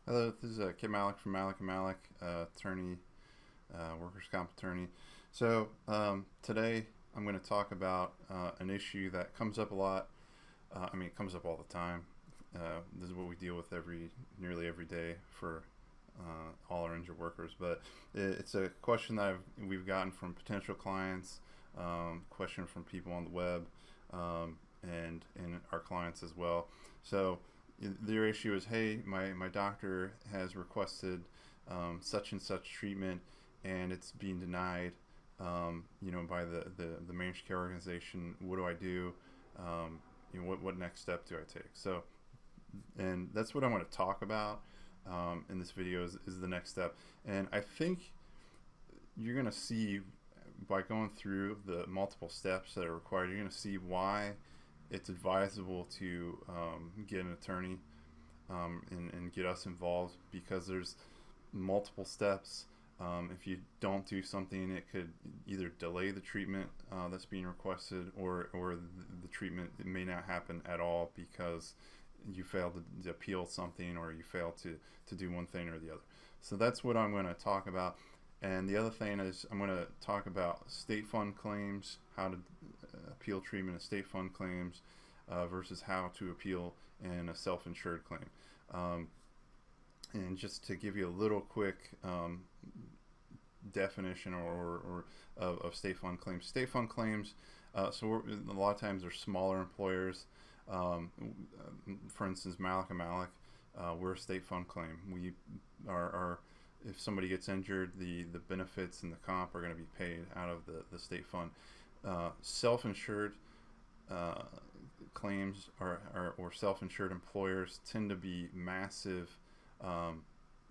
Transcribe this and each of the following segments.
Hello, this is Kip Malek from Malek & Malek, attorney, workers' comp attorney. Today I'm going to talk about an issue that comes up a lot. It comes up all the time. This is what we deal with nearly every day for all our injured workers. But it's a question that we've gotten from potential clients, question from people on the web, and our clients as well. So their issue is, hey, my doctor has requested such and such treatment, and it's being denied, by the managed care organization. What do I do? What next step do I take? And that's what I want to talk about in this video is the next step. And I think you're going to see, by going through the multiple steps that are required, you're going to see why it's advisable to get an attorney and get us involved, because there's multiple steps. If you don't do something, it could either delay the treatment that's being requested, or the treatment may not happen at all because you failed to appeal something, or you failed to do one thing or the other. So that's what I'm going to talk about. And the other thing is, I'm going to talk about state fund claims, how to appeal treatment of state fund claims versus how to appeal in a self-insured claim. And just to give you a little quick definition of state fund claims. State fund claims, a lot of times they're smaller employers. For instance, Malek & Malek, we're a state fund claim. We are if somebody gets injured, the benefits and the comp are going to be paid out of the state fund. Self-insured claims or self-insured employers tend to be massive.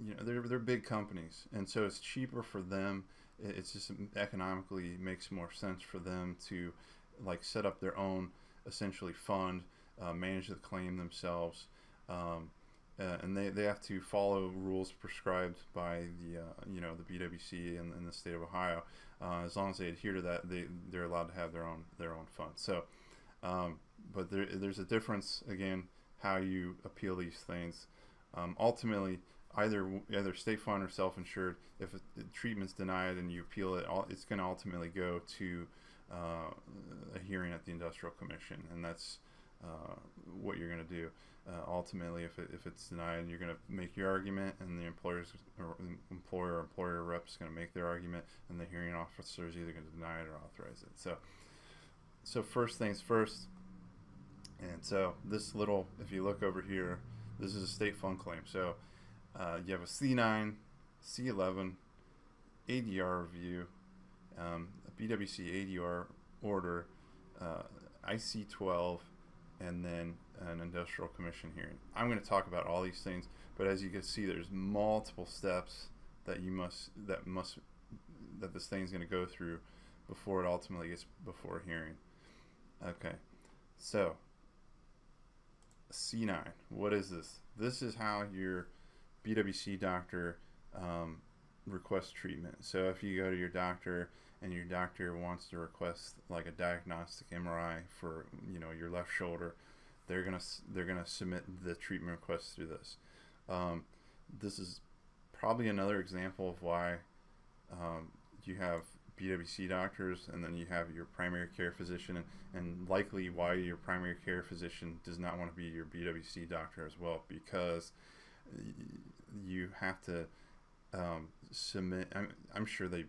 They're big companies, and so it's cheaper for them. It's just economically makes more sense for them to set up their own essentially fund, manage the claim themselves. And they have to follow rules prescribed by the BWC and the state of Ohio. As long as they adhere to that, they're allowed to have their own fund. But there's a difference, again, how you appeal these things. Ultimately, either state fund or self-insured, if the treatment's denied and you appeal it, it's going to ultimately go to a hearing at the Industrial Commission, and that's what you're going to do. Ultimately, if it's denied, you're going to make your argument, and the employer or employer rep is going to make their argument, and the hearing officer is either going to deny it or authorize it. So first things first. And so this little, if you look over here, this is a state fund claim. So you have a C9, C11, ADR review, a BWC ADR order, IC12, and then an industrial commission hearing. I'm going to talk about all these things, but as you can see, there's multiple steps that this thing's going to go through before it ultimately gets before a hearing. Okay, so C9, what is this? This is how your BWC doctor requests treatment. So if you go to your doctor and your doctor wants to request a diagnostic MRI for your left shoulder, they're gonna submit the treatment request through this. This is probably another example of why you have BWC doctors, and then you have your primary care physician, and likely why your primary care physician does not want to be your BWC doctor as well, because you have to submit. I'm sure the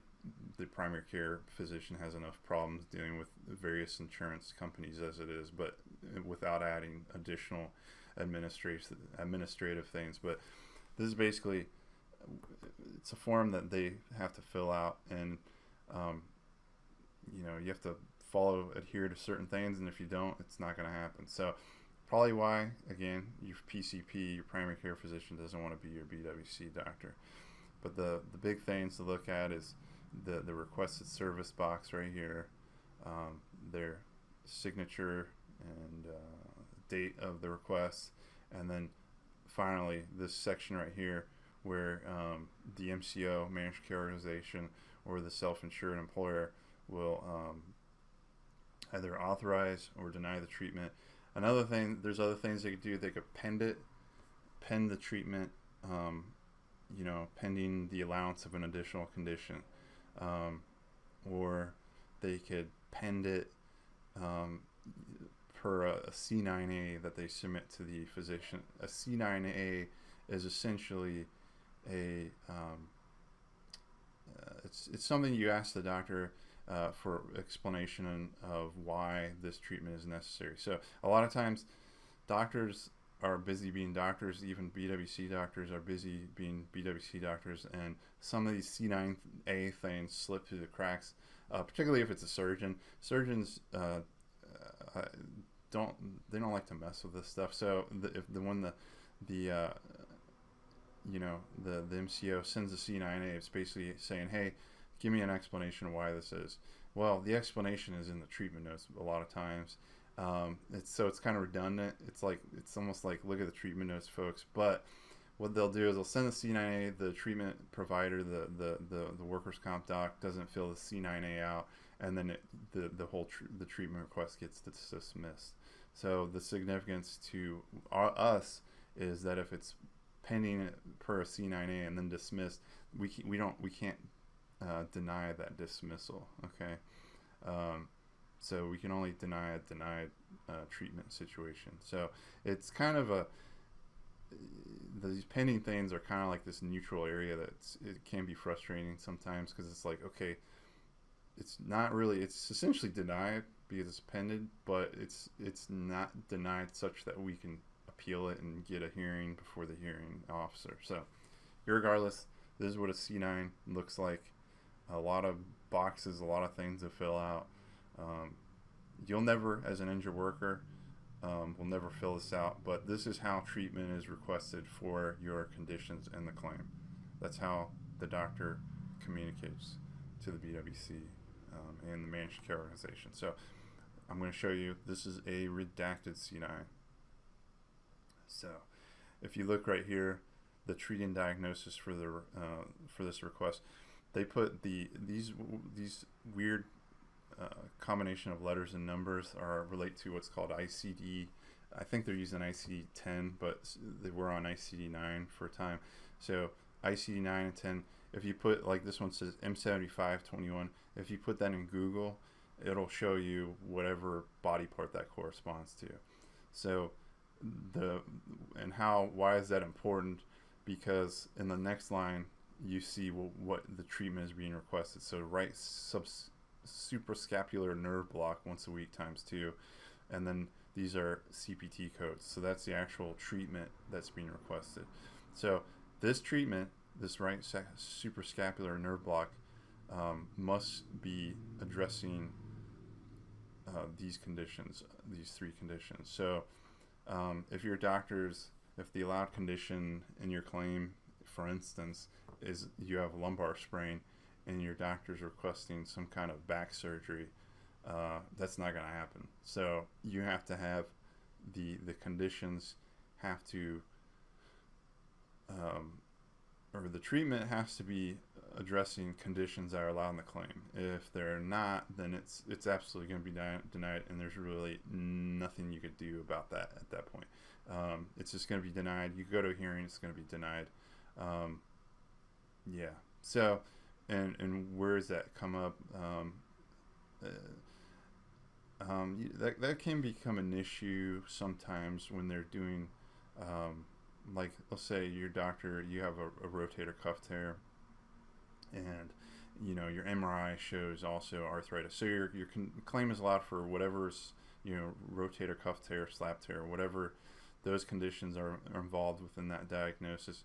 primary care physician has enough problems dealing with various insurance companies as it is, but without adding additional administrative things. But this is basically, it's a form that they have to fill out, and you have to adhere to certain things, and if you don't, it's not going to happen. So probably why, again, your PCP, your primary care physician, doesn't want to be your BWC doctor. But the big things to look at is the requested service box right here, their signature and date of the request, and then finally this section right here where the MCO, managed care organization, or the self-insured employer will either authorize or deny the treatment. Another thing, there's other things they could do. They could pen the treatment pending the allowance of an additional condition, um, or they could pend it um, per a C9A that they submit to the physician. A C9A is essentially a it's something you ask the doctor for explanation of why this treatment is necessary. So a lot of times doctors are busy being doctors, even BWC doctors are busy being BWC doctors, and some of these C9A things slip through the cracks, particularly if it's a surgeon. Surgeons don't like to mess with this stuff. So the MCO sends a C9A, it's basically saying, hey, give me an explanation of why this is. Well, the explanation is in the treatment notes a lot of times. It's kind of redundant. It's almost like, look at the treatment notes, folks. But what they'll do is they'll send the C9A, the treatment provider, the workers' comp doc doesn't fill the C9A out, and then the treatment request gets dismissed. So the significance to us is that if it's pending per a C9A and then dismissed, we can't deny that dismissal. Okay, so we can only deny a denied treatment situation. So it's kind of these pending things are kind of like this neutral area it can be frustrating sometimes, because it's like, okay, it's not really, it's essentially denied because it's pending, but it's not denied such that we can appeal it and get a hearing before the hearing officer. So irregardless, this is what a C9 looks like. A lot of boxes, a lot of things to fill out. You'll never, as an injured worker, will never fill this out, but this is how treatment is requested for your conditions and the claim. That's how the doctor communicates to the BWC and the managed care organization. So I'm going to show you, this is a redacted C9. So if you look right here, the treating diagnosis for this request, they put these weird combination of letters and numbers relate to what's called ICD. I think they're using ICD-10, but they were on ICD-9 for a time. So ICD-9 and 10, if you put, like this one says M7521, if you put that in Google, it'll show you whatever body part that corresponds to. So why is that important? Because in the next line you see what the treatment is being requested. So right suprascapular nerve block once a week times 2, and then these are CPT codes. So that's the actual treatment that's being requested. So this treatment, this right suprascapular nerve block, must be addressing these conditions, these 3 conditions. So if the allowed condition in your claim, for instance, is you have lumbar sprain and your doctor's requesting some kind of back surgery, that's not going to happen. So you have to have the conditions have to or the treatment has to be addressing conditions that are allowed in the claim. If they're not, then it's absolutely going to be denied, and there's really nothing you could do about that at that point. It's just going to be denied. You go to a hearing, it's going to be denied. Yeah. So, and where does that come up? That can become an issue sometimes when they're doing, like, let's say your doctor, you have a rotator cuff tear, and your MRI shows also arthritis. So your claim is allowed for whatever's rotator cuff tear, slap tear, whatever those conditions are involved within that diagnosis.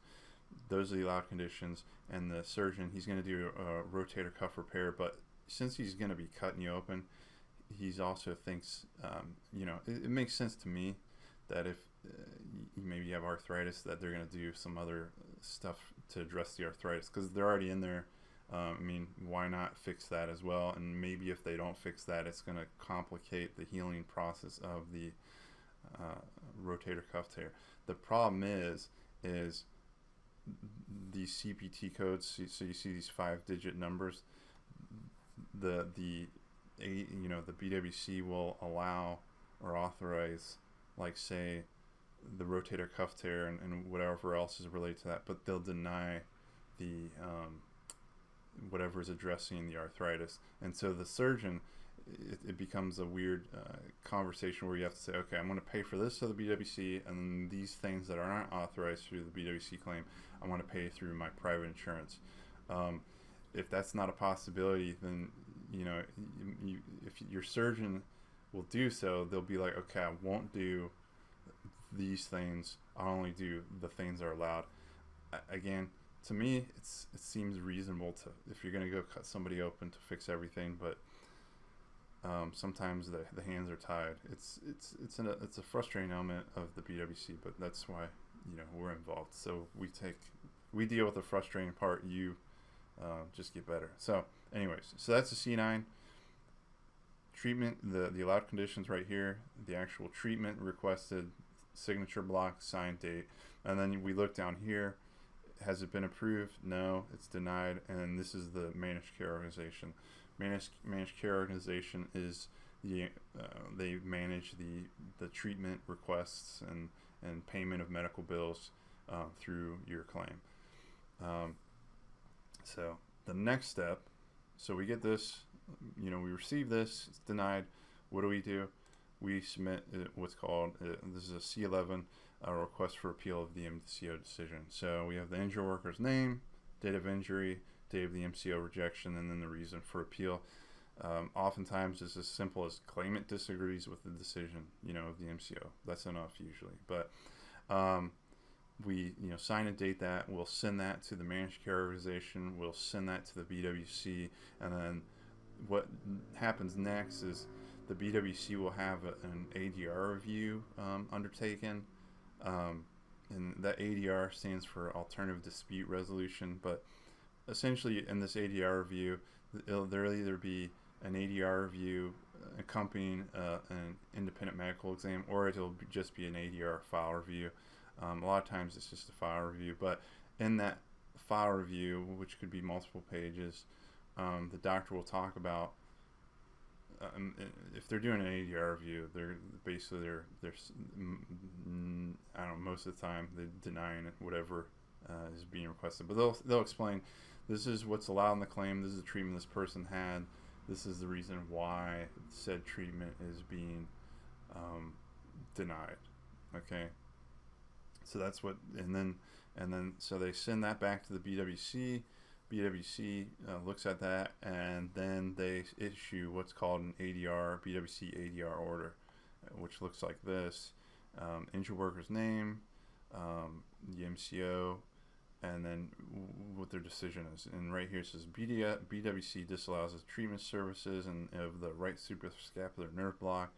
Those are the allowed conditions, and the surgeon, he's going to do a rotator cuff repair, but since he's going to be cutting you open, he's also thinks, it makes sense to me that if maybe you have arthritis, that they're going to do some other stuff to address the arthritis, because they're already in there. Why not fix that as well? And maybe if they don't fix that, it's going to complicate the healing process of the rotator cuff tear. The problem is these CPT codes. So you see these 5-digit numbers. The BWC will allow or authorize, like, say, the rotator cuff tear and whatever else is related to that, but they'll deny the whatever is addressing the arthritis. And so the surgeon, it becomes a weird conversation where you have to say, okay, I'm going to pay for this to the BWC, and these things that are not authorized through the BWC claim, I want to pay through my private insurance. If that's not a possibility, then if your surgeon will do so, they'll be like, okay, I won't do these things. I'll only do the things that are allowed. Again, to me, it seems reasonable to, if you're going to go cut somebody open, to fix everything, but sometimes the hands are tied. It's a frustrating element of the BWC, but that's why we're involved. So we deal with the frustrating part. You just get better. So anyways, so that's the C9 treatment. The allowed conditions right here. The actual treatment requested, signature block, signed date, and then we look down here. Has it been approved? No, it's denied. And this is the managed care organization. Managed care organization is they manage the treatment requests and payment of medical bills through your claim. So the next step, so we get this, we receive this, it's denied. What do? We submit what's called, this is a C11, a request for appeal of the MCO decision. So we have the injured worker's name, date of injury, date of the MCO rejection, and then the reason for appeal. Oftentimes it's as simple as claimant disagrees with the decision, of the MCO. That's enough usually. But we sign and date that. We'll send that to the managed care organization. We'll send that to the BWC, and then what happens next is the BWC will have an ADR review undertaken, and that ADR stands for Alternative Dispute Resolution. But essentially, in this ADR review, there'll either be an ADR review accompanying an independent medical exam, or it'll just be an ADR file review. A lot of times it's just a file review, but in that file review, which could be multiple pages, the doctor will talk about if they're doing an ADR review, they're I don't know, most of the time they're denying whatever is being requested, but they'll explain, this is what's allowed in the claim, this is the treatment this person had, this is the reason why said treatment is being denied. Okay, so that's what, and then so they send that back to the BWC. BWC looks at that, and then they issue what's called an ADR, BWC ADR order, which looks like this. Injured worker's name, the MCO, and then what their decision is. And right here it says BWC disallows the treatment services and of the right suprascapular nerve block.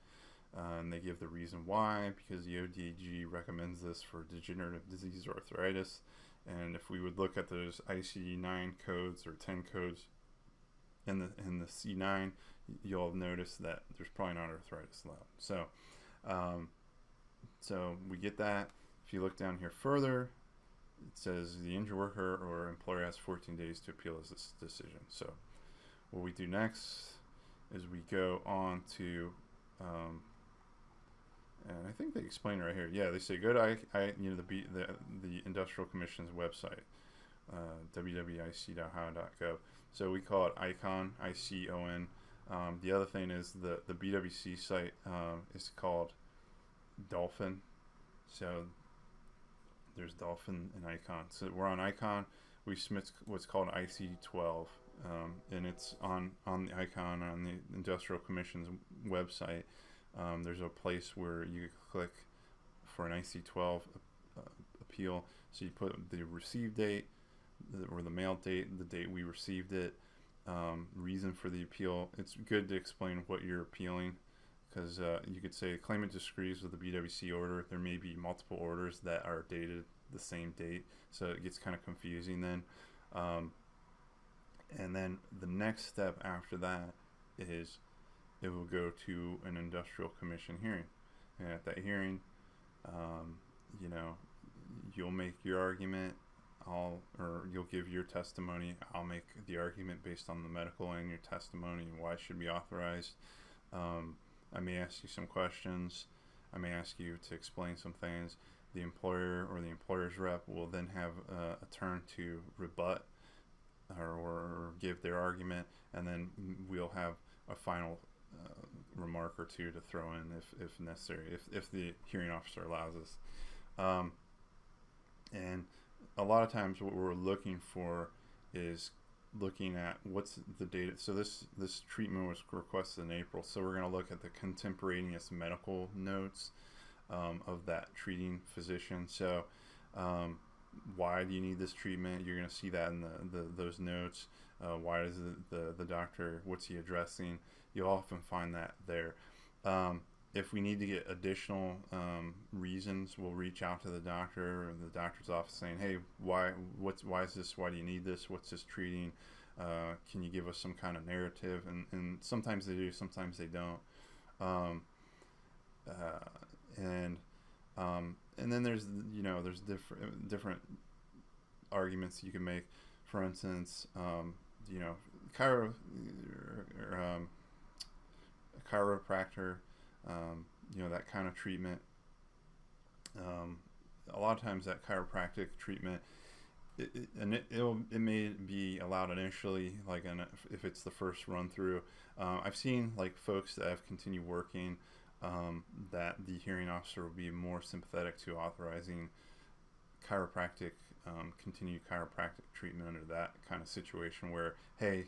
And they give the reason why, because the ODAG recommends this for degenerative disease or arthritis. And if we would look at those ICD-9 codes or 10 codes in the C9, you'll notice that there's probably not arthritis allowed. So we get that. If you look down here further, it says the injured worker or employer has 14 days to appeal this decision. So what we do next is we go on to and I think they explain it right here. Yeah, they say go to the Industrial Commission's website, wwic.ohio.gov. So we call it ICON, ICON. The other thing is the BWC site is called Dolphin. So there's Dolphin and ICON. So we're on ICON. We submit what's called IC12, and it's on the ICON on the Industrial Commission's website. There's a place where you click for an IC12 appeal. So you put the receive date or the mail date, the date we received it, reason for the appeal. It's good to explain what you're appealing, because you could say claimant disagrees with the BWC order. There may be multiple orders that are dated the same date, so it gets kind of confusing then. And then the next step after that is it will go to an industrial commission hearing, and at that hearing, you'll make your argument, or you'll give your testimony. I'll make the argument based on the medical and your testimony and why it should be authorized. I may ask you some questions. I may ask you to explain some things. The employer or the employer's rep will then have a turn to rebut or give their argument, and then we'll have a final remark or two to throw in if necessary, if the hearing officer allows us. And a lot of times what we're looking for is looking at what's the data. So this treatment was requested in April, so we're going to look at the contemporaneous medical notes of that treating physician. So why do you need this treatment? You're going to see that in those notes. Why does the doctor, what's he addressing? You'll often find that there. If we need to get additional reasons, we'll reach out to the doctor or the doctor's office saying, hey, why is this? Why do you need this? What's this treating? Can you give us some kind of narrative? And sometimes they do, sometimes they don't. And then there's different arguments you can make. For instance, chiropractor, that kind of treatment. A lot of times that chiropractic treatment, it may be allowed initially, like if it's the first run through. I've seen like folks that have continued working, that the hearing officer will be more sympathetic to authorizing continued chiropractic treatment under that kind of situation where, hey,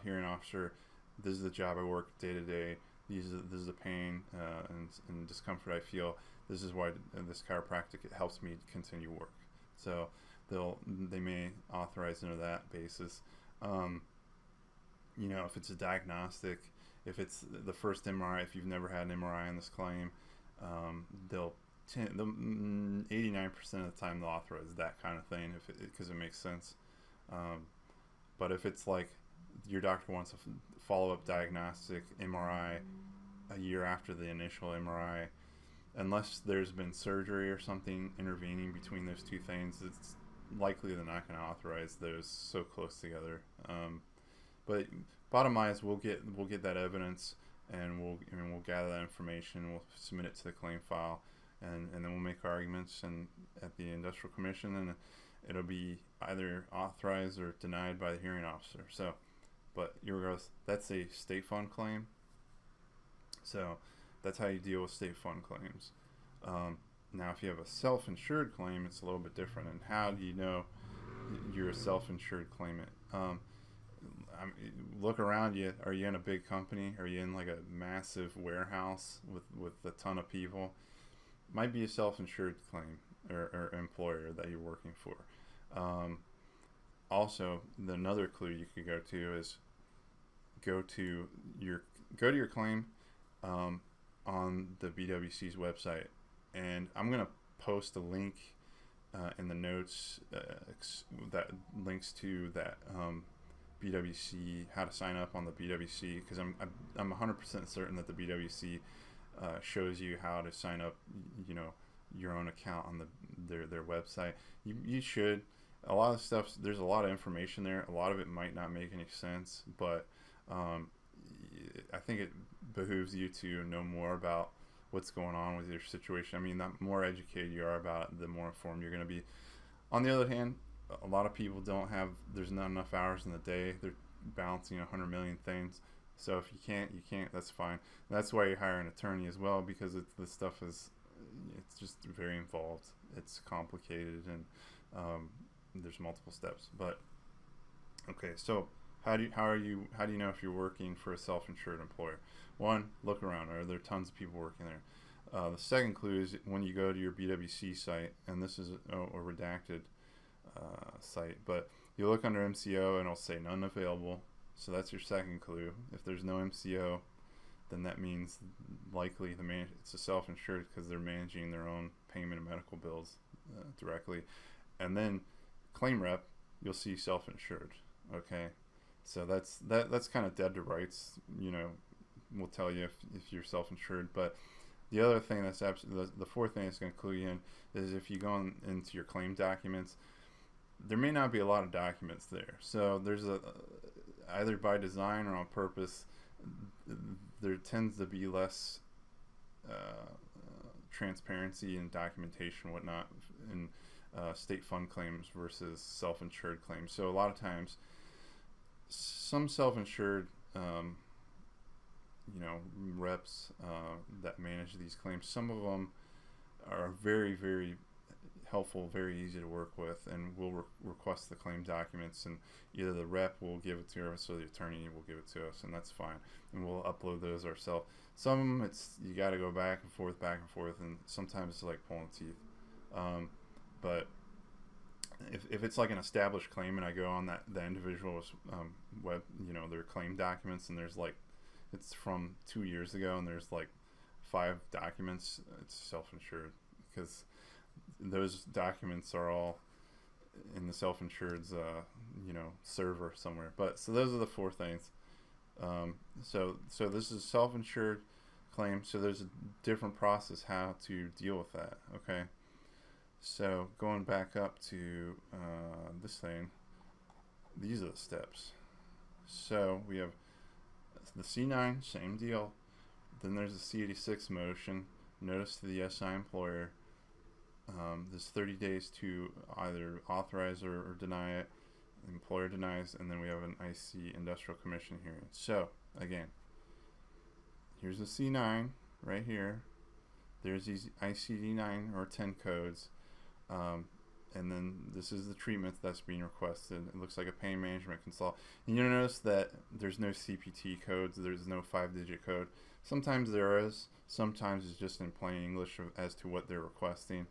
hearing officer, this is the job I work day to day. This is the pain and discomfort I feel. This is why this chiropractic, it helps me continue work. So they may authorize under that basis. If it's a diagnostic, if it's the first MRI, if you've never had an MRI on this claim, they'll 89% of the time they'll authorize that kind of thing because it makes sense. But if it's like your doctor wants a follow-up diagnostic MRI a year after the initial MRI, unless there's been surgery or something intervening between those two things, it's likely they're not going to authorize those so close together. But bottom line is we'll get that evidence, and we'll gather that information. We'll submit it to the claim file, and then we'll make arguments at the industrial commission, and it'll be either authorized or denied by the hearing officer. So, but regardless, that's a state fund claim. So that's how you deal with state fund claims. Now, if you have a self-insured claim, it's a little bit different. And how do you know you're a self-insured claimant? Look around you. Are you in a big company? Are you in like a massive warehouse with a ton of people? Might be a self-insured claim or employer that you're working for. Also, another clue you could go to is go to your claim on the BWC's website, and I'm gonna post a link in the notes that links to that BWC, how to sign up on the BWC, because I'm 100% certain that the BWC shows you how to sign up, your own account on their website. You should. A lot of stuff, there's a lot of information there. A lot of it might not make any sense, but I think it behooves you to know more about what's going on with your situation. I mean, the more educated you are about it, the more informed you're going to be. On the other hand, a lot of people there's not enough hours in the day. They're balancing 100 million things. So if you can't, that's fine. And that's why you hire an attorney as well, because this stuff it's just very involved. It's complicated, and there's multiple steps. But okay, so how do you know if you're working for a self-insured employer? One, look around. Are there tons of people working there? The second clue is when you go to your BWC site, and this is a redacted site, but you look under MCO and it'll say none available. So that's your second clue. If there's no MCO, then that means likely it's a self-insured because they're managing their own payment of medical bills directly. And then claim rep, you'll see self-insured. Okay, so that's kind of dead to rights. We'll tell you if you're self-insured. But the other thing the fourth thing that's going to clue you in is if you go into your claim documents, there may not be a lot of documents there. So there's either by design or on purpose, there tends to be less transparency and documentation and whatnot in state fund claims versus self-insured claims. So a lot of times, some self-insured reps that manage these claims, some of them are very, very helpful, very easy to work with, and we'll request the claim documents, and either the rep will give it to us or the attorney will give it to us, and that's fine, and we'll upload those ourselves. Some of them, it's you got to go back and forth, and sometimes it's like pulling teeth. But if it's like an established claim, and I go on the individual's web, their claim documents, and there's like, it's from 2 years ago, and there's like 5 documents, it's self-insured, because those documents are all in the self-insured's server somewhere. But so those are the 4 things. So this is self-insured claim. So there's a different process how to deal with that. Okay. So going back up to this thing, these are the steps. So we have the C9, same deal. Then there's the C86 motion, notice to the SI employer. There's 30 days to either authorize or deny it. The employer denies, and then we have an IC industrial commission hearing. So again, here's the C9 right here. There's these ICD-9 or 10 codes, and then this is the treatment that's being requested. It looks like a pain management consult. And you'll notice that there's no CPT codes. There's no 5-digit code. Sometimes there is. Sometimes it's just in plain English as to what they're requesting.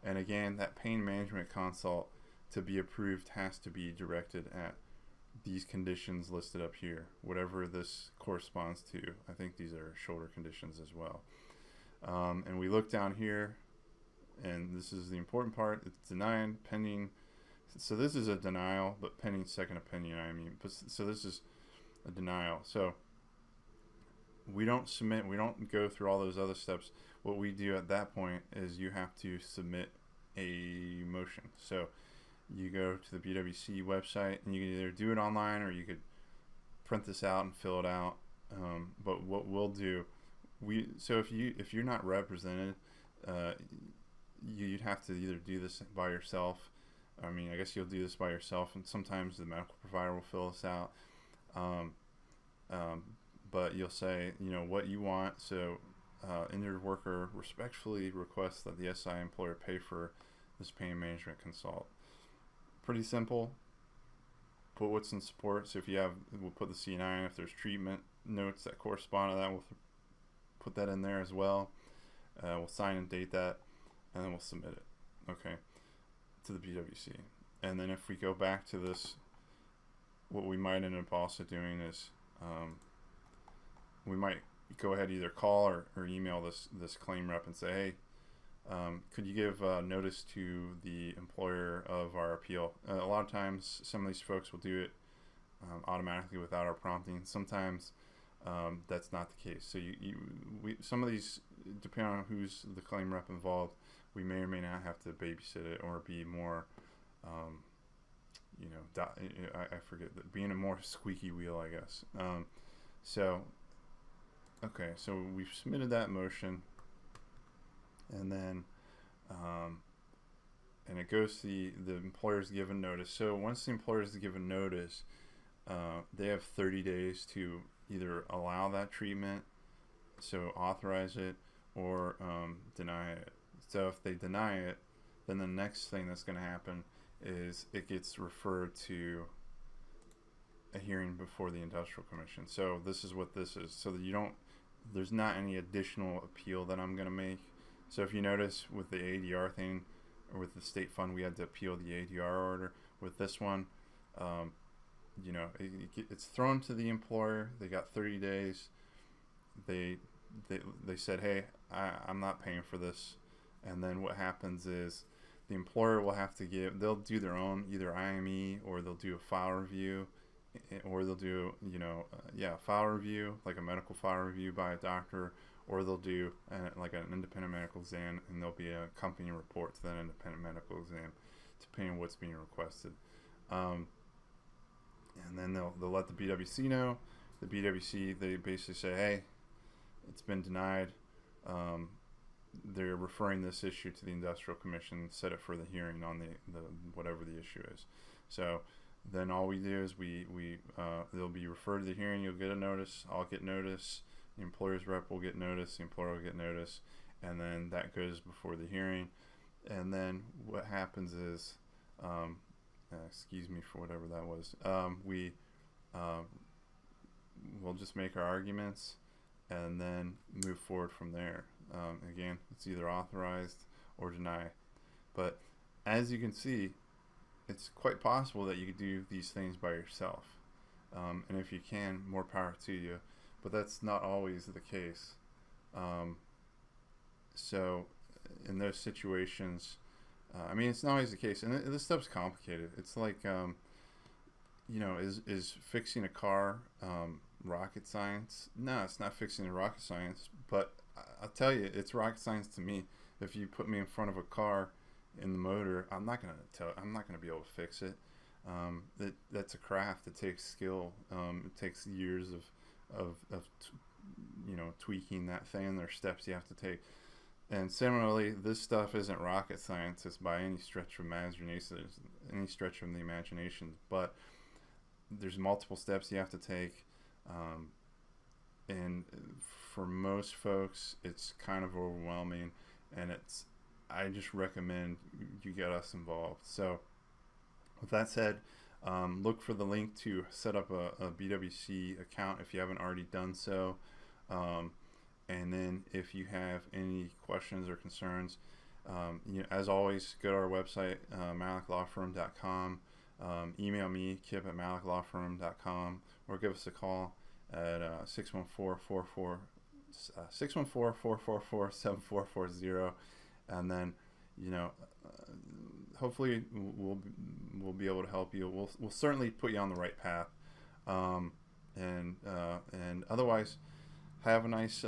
And again, that pain management consult to be approved has to be directed at these conditions listed up here, whatever this corresponds to. I think these are shoulder conditions as well. And we look down here, and this is the important part. It's denied, pending. So this is a denial, but pending second opinion. So this is a denial. So we don't submit. We don't go through all those other steps. What we do at that point is you have to submit a motion. So you go to the BWC website, and you can either do it online or you could print this out and fill it out. But what we'll do, if you're not represented, you'd have to either do this by yourself. I guess you'll do this by yourself, and sometimes the medical provider will fill this out. But you'll say, what you want. So injured worker respectfully requests that the SI employer pay for this pain management consult. Pretty simple. Put what's in support. So if you have, we'll put the C9. If there's treatment notes that correspond to that, we'll put that in there as well. We'll sign and date that, and then we'll submit it, okay, to the BWC. And then if we go back to this, what we might end up also doing is we might go ahead, either call or email this claim rep and say, hey, could you give notice to the employer of our appeal? A lot of times, some of these folks will do it automatically without our prompting. Sometimes that's not the case. So some of these, depending on who's the claim rep involved, we may or may not have to babysit it or be more, I forget, being a more squeaky wheel, I guess. Okay, so we've submitted that motion, and then and it goes to the employer's given notice. So once the employer's given notice, they have 30 days to either allow that treatment, so authorize it, or deny it. So if they deny it, then the next thing that's going to happen is it gets referred to a hearing before the industrial commission. So this is what this is. So that there's not any additional appeal that I'm going to make. So if you notice with the ADR thing, or with the state fund, we had to appeal the ADR order. With this one, it's thrown to the employer. They got 30 days. They said, hey, I'm not paying for this. And then what happens is the employer will have to they'll do their own either IME, or they'll do a file review, or they'll do file review, like a medical file review by a doctor, or they'll do like an independent medical exam, and there'll be a company report to that independent medical exam, depending on what's being requested. And then they'll let the BWC know. The BWC, they basically say, hey, it's been denied. they're referring this issue to the Industrial Commission, set it for the hearing on the whatever the issue is. So then all we do is they'll be referred to the hearing. You'll get a notice. I'll get notice. The employer's rep will get notice. The employer will get notice, and then that goes before the hearing. And then what happens is, excuse me for whatever that was. We'll just make our arguments and then move forward from there. Again, it's either authorized or deny. But as you can see, it's quite possible that you could do these things by yourself. And if you can, more power to you. But that's not always the case. So in those situations, it's not always the case. And this stuff's complicated. It's like, is fixing a car rocket science? No, it's not fixing a rocket science. But I'll tell you, it's rocket science to me. If you put me in front of a car in the motor, I'm not gonna be able to fix it. That's a craft. It takes skill. It takes years of tweaking that thing. There are steps you have to take. And similarly, this stuff isn't rocket science. It's by any stretch of imagination, but there's multiple steps you have to take. And for most folks, it's kind of overwhelming, and I just recommend you get us involved. So with that said, look for the link to set up a BWC account if you haven't already done so. And then if you have any questions or concerns, as always, go to our website, maleklawfirm.com. Email me, Kip at maleklawfirm.com, or give us a call at 614-444-7440. And then, hopefully we'll be able to help you. We'll certainly put you on the right path. And otherwise, have a nice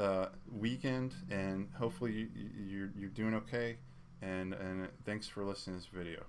weekend, and hopefully you're doing okay. And thanks for listening to this video.